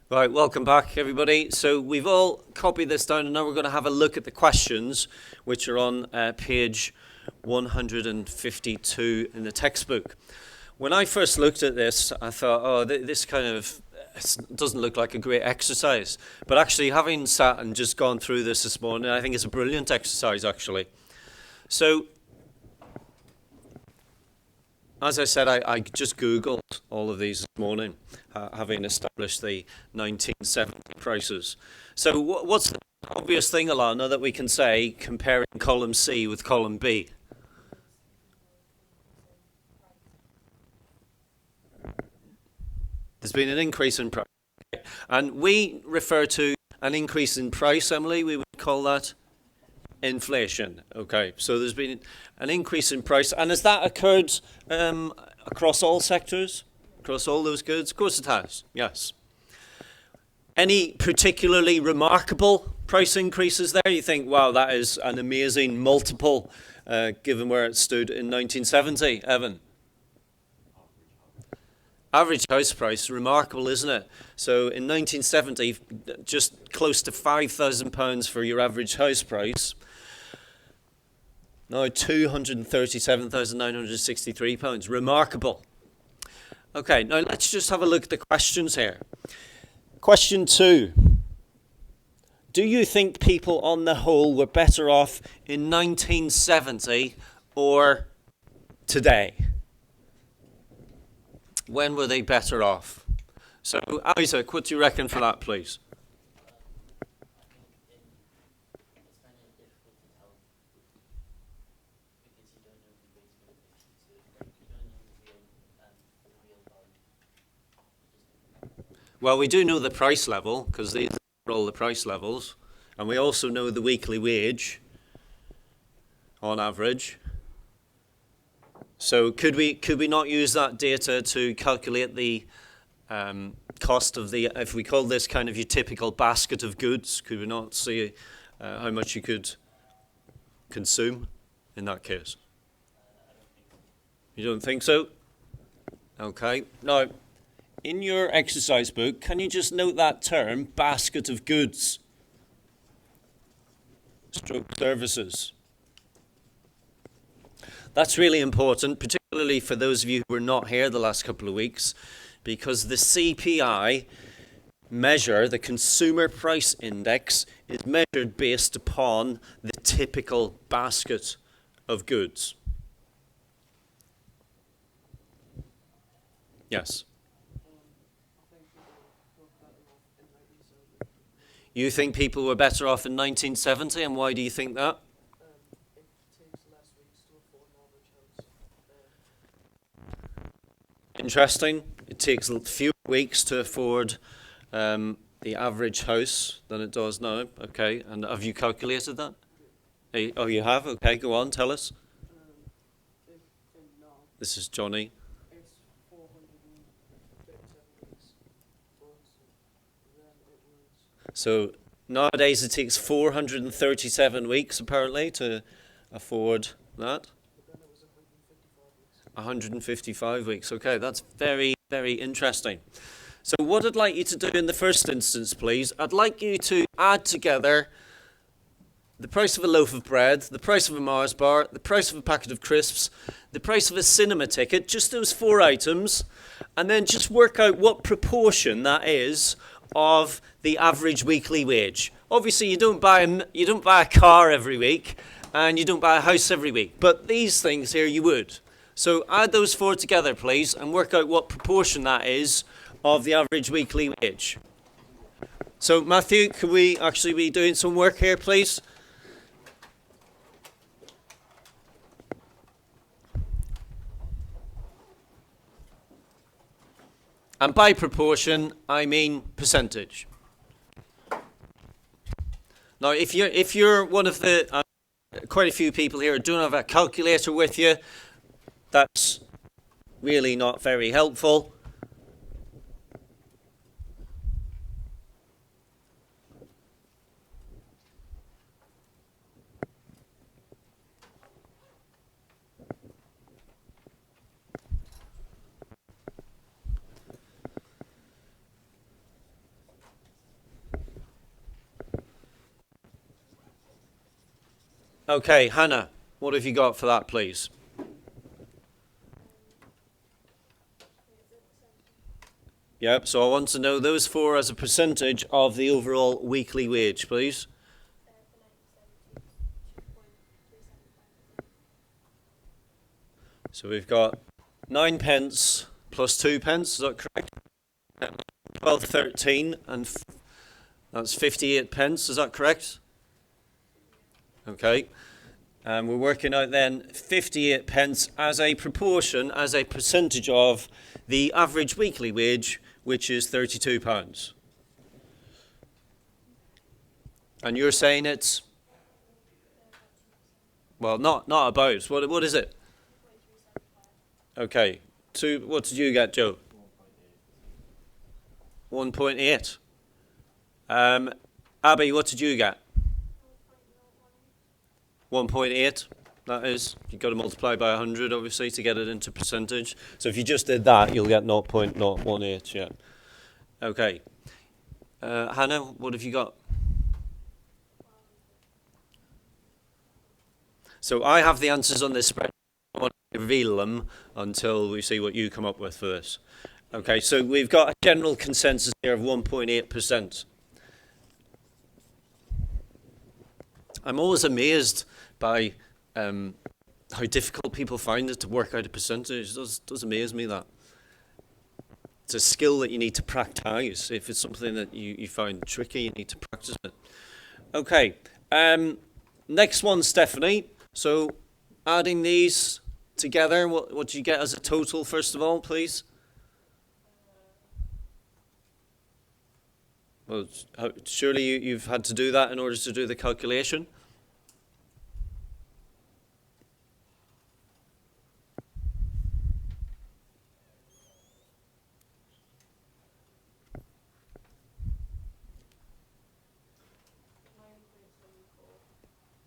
Right, welcome back, everybody. So we've all copied this down, and now we're going to have a look at the questions, which are on page 152 in the textbook. When I first looked at this, I thought, oh, this kind of doesn't look like a great exercise. But actually, having sat and just gone through this morning, I think it's a brilliant exercise, actually. So, as I said, I just Googled all of these this morning, having established the 1970 prices. So what's the obvious thing, Alana, that we can say comparing column C with column B? There's been an increase in price. And we refer to an increase in price, Emily, we would call that inflation. Okay, so there's been an increase in price. And has that occurred across all sectors? Across all those goods? Of course it has, yes. Any particularly remarkable price increases there? You think, wow, that is an amazing multiple given where it stood in 1970, Evan? Average house price, remarkable, isn't it? So in 1970, just close to £5,000 for your average house price. Now £237,963. Remarkable. Okay, now let's just have a look at the questions here. Question 2. Do you think people on the whole were better off in 1970 or today? When were they better off? So, Isaac, what do you reckon for that, please? Well, we do know the price level, because these are all the price levels. And we also know the weekly wage, on average. So could we not use that data to calculate the cost of the, if we call this kind of your typical basket of goods, could we not see how much you could consume in that case? You don't think so? Okay. Now, in your exercise book, can you just note that term, basket of goods? Stroke services. That's really important, particularly for those of you who were not here the last couple of weeks, because the CPI measure, the Consumer Price Index, is measured based upon the typical basket of goods. Yes. You think people were better off in 1970, and why do you think that? Interesting. It takes fewer weeks to afford the average house than it does now. Okay, and have you calculated that? Oh, you have? Okay, go on, tell us. This is Johnny. So nowadays it takes 437 weeks apparently to afford that. 155 weeks. Okay, that's very, very interesting. So what I'd like you to do in the first instance, please, I'd like you to add together the price of a loaf of bread, the price of a Mars bar, the price of a packet of crisps, the price of a cinema ticket, just those 4 items, and then just work out what proportion that is of the average weekly wage. Obviously, you don't buy a car every week, and you don't buy a house every week, but these things here you would. So add those 4 together, please, and work out what proportion that is of the average weekly wage. So, Matthew, could we actually be doing some work here, please? And by proportion, I mean percentage. Now, if you're one of the quite a few people here who don't have a calculator with you, that's really not very helpful. Okay, Hannah, what have you got for that, please? Yep, so I want to know those four as a percentage of the overall weekly wage, please. So we've got 9 pence plus 2 pence, is that correct? 12, 13, and that's 58 pence, is that correct? Okay. And we're working out then 58 pence as a proportion, as a percentage of the average weekly wage, which is £32. And you're saying it's, well, not about. What is it? Okay. What did you get, Joe? 1.8. Abby, what did you get? 1.8. That is, you've got to multiply by 100, obviously, to get it into percentage. So if you just did that, you'll get 0.018, yeah. Okay. Hannah, what have you got? So I have the answers on this spreadsheet. I want to reveal them until we see what you come up with for this. Okay, so we've got a general consensus here of 1.8%. I'm always amazed by how difficult people find it to work out a percentage. It does amaze me that. It's a skill that you need to practice. If it's something that you find tricky, you need to practice it. Okay, next one, Stephanie. So adding these together, what do you get as a total, first of all, please? Well, surely you've had to do that in order to do the calculation?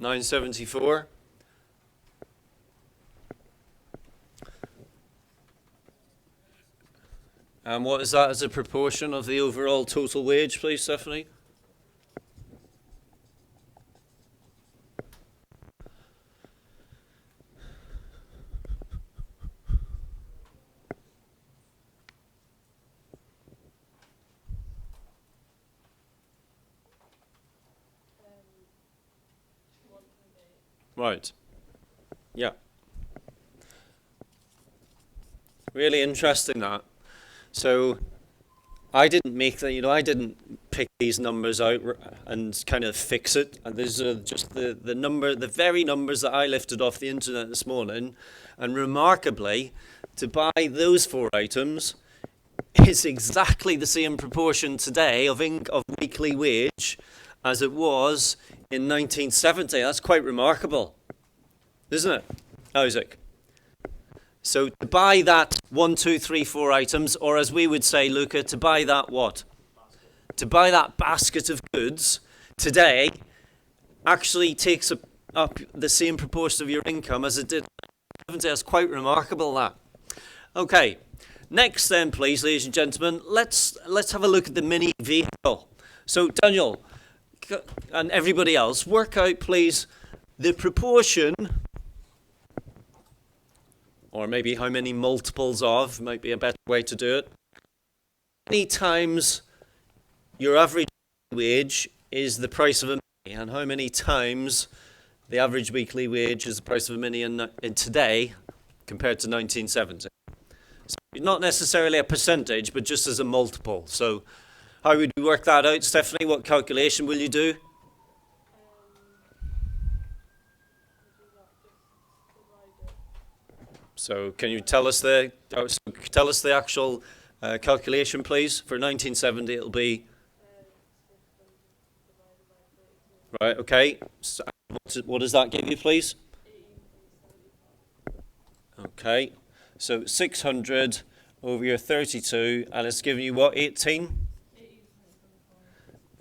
$9.74. And what is that as a proportion of the overall total wage, please, Stephanie? Right. Yeah. Really interesting that. So I didn't make that, I didn't pick these numbers out and kind of fix it. And these are just the very numbers that I lifted off the internet this morning. And remarkably, to buy those four items is exactly the same proportion today of weekly wage as it was in 1970. That's quite remarkable, isn't it, Isaac? So to buy that 1, 2, 3, 4 items, or as we would say, Luca, to buy that what? To buy that basket of goods today actually takes up the same proportion of your income as it did. That's quite remarkable, that. Okay, next then, please, ladies and gentlemen, let's have a look at the mini vehicle. So Daniel and everybody else, work out, please, the proportion, or maybe how many multiples of, might be a better way to do it. How many times your average wage is the price of a mini, and how many times the average weekly wage is the price of a mini in today compared to 1970. So not necessarily a percentage, but just as a multiple. So how would we work that out, Stephanie? What calculation will you do? So can you tell us the actual calculation, please? For 1970, it'll be right. Okay. So what does that give you, please? Okay. So 600 over your 32, and it's giving you what? 18.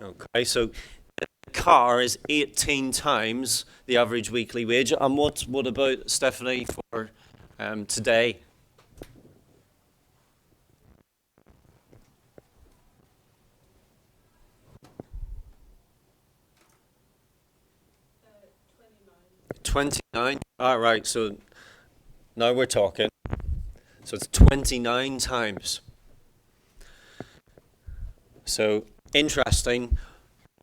Okay. So the car is 18 times the average weekly wage. And what about, Stephanie, for today? 29. All right, so now we're talking. So it's 29 times. So interesting.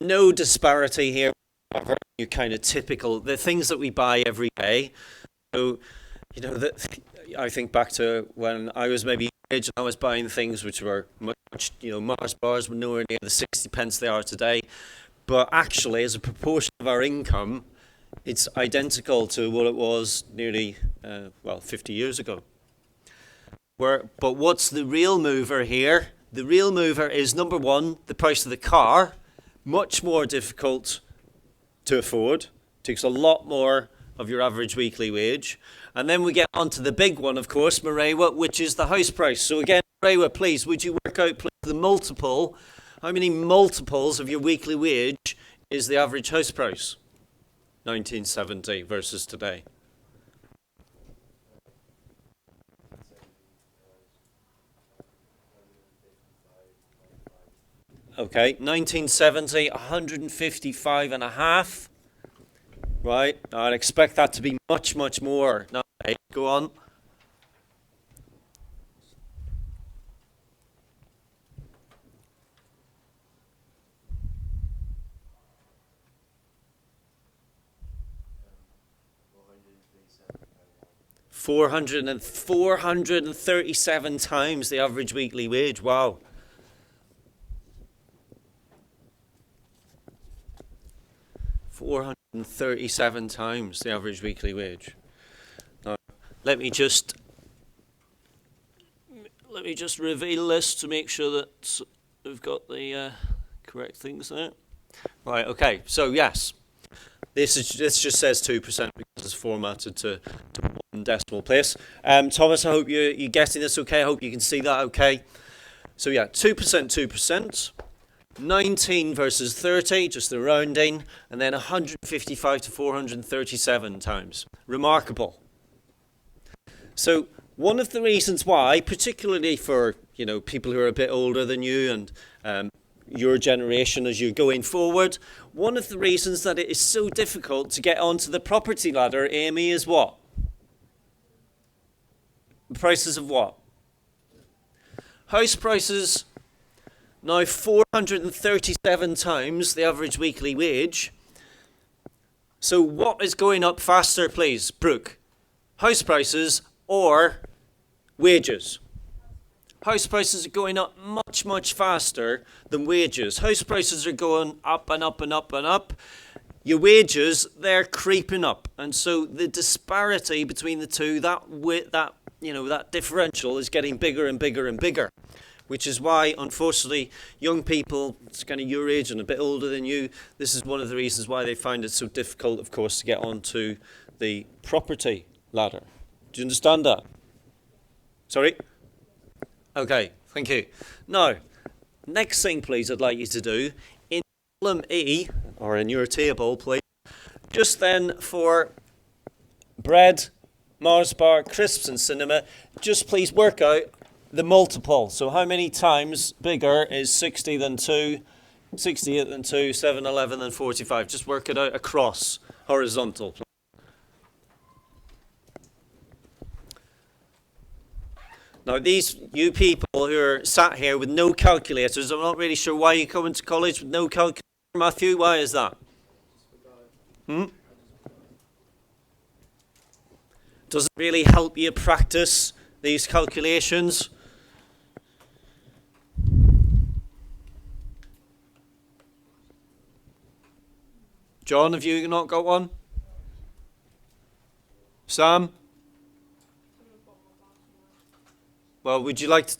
No disparity here. You kind of typical, the things that we buy every day. So, I think back to when I was maybe age, I was buying things which were much, Mars bars were nowhere near the 60 pence they are today. But actually, as a proportion of our income, it's identical to what it was nearly, 50 years ago. But what's the real mover here? The real mover is, number one, the price of the car, much more difficult to afford, takes a lot more of your average weekly wage. And then we get onto the big one, of course, Marewa, which is the house price. So again, Marewa, please, would you work out, please, the multiple? How many multiples of your weekly wage is the average house price? 1970 versus today. Okay, 1970, 155 and a half. Right, I'd expect that to be much, much more. Now, go on. Four hundred and 437 times the average weekly wage. Wow. 437 times the average weekly wage. Now, let me just reveal this to make sure that we've got the correct things there. Right. Okay. So yes, this just says 2% because it's formatted to one decimal place. Thomas, I hope you're getting this okay. I hope you can see that okay. So yeah, 2%, 2%. 19 versus 30, just the rounding, and then 155 to 437 times. Remarkable. So one of the reasons why, particularly for people who are a bit older than you and your generation as you're going forward, one of the reasons that it is so difficult to get onto the property ladder, Amy, is what? The prices of what? House prices. Now 437 times the average weekly wage. So what is going up faster, please, Brooke? House prices or wages? House prices are going up much, much faster than wages. House prices are going up and up and up and up. Your wages, they're creeping up. And so the disparity between the two, that differential is getting bigger and bigger and bigger. Which is why, unfortunately, young people, it's kind of your age and a bit older than you, this is one of the reasons why they find it so difficult, of course, to get onto the property ladder. Do you understand that? Sorry? Okay, thank you. Now, next thing, please, I'd like you to do, in column E, or in your table, please, just then for bread, Mars bar, crisps and cinema, just please work out the multiple. So how many times bigger is 60 than 2, 68 than 2, 7, 11 than 45? Just work it out across, horizontal. Now these, you people who are sat here with no calculators, I'm not really sure why you come into college with no calculator. Matthew, why is that? Does it really help you practice these calculations? John, have you not got one? Sam? Well, would you like to